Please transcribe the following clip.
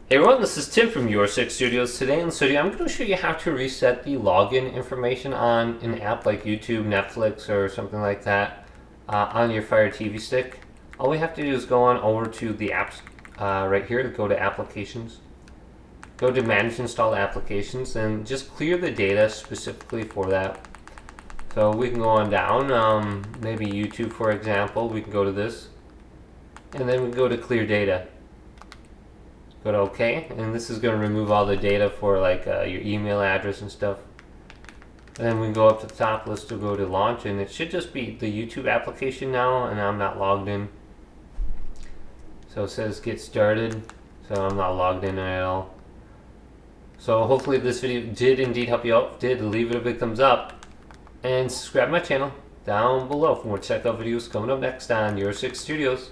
Hey everyone, this is Tim from YourSix Studios. Today in the studio, I'm going to show you how to reset the login information on an app like YouTube, Netflix, or something like that on your Fire TV stick. All we have to do is go on over to the apps right here, go to Applications, go to Manage Installed Applications, and just clear the data specifically for that. So we can go on down, maybe YouTube for example, we can go to this, and then we go to Clear Data. Go to OK, and this is going to remove all the data for like your email address and stuff. And then we can go up to the top, let's go to launch, and it should just be the YouTube application now, and I'm not logged in. So it says get started, so I'm not logged in at all. So hopefully this video did indeed help you out. If it did, leave it a big thumbs up, and subscribe to my channel down below for more checkout videos coming up next on YourSix Studios.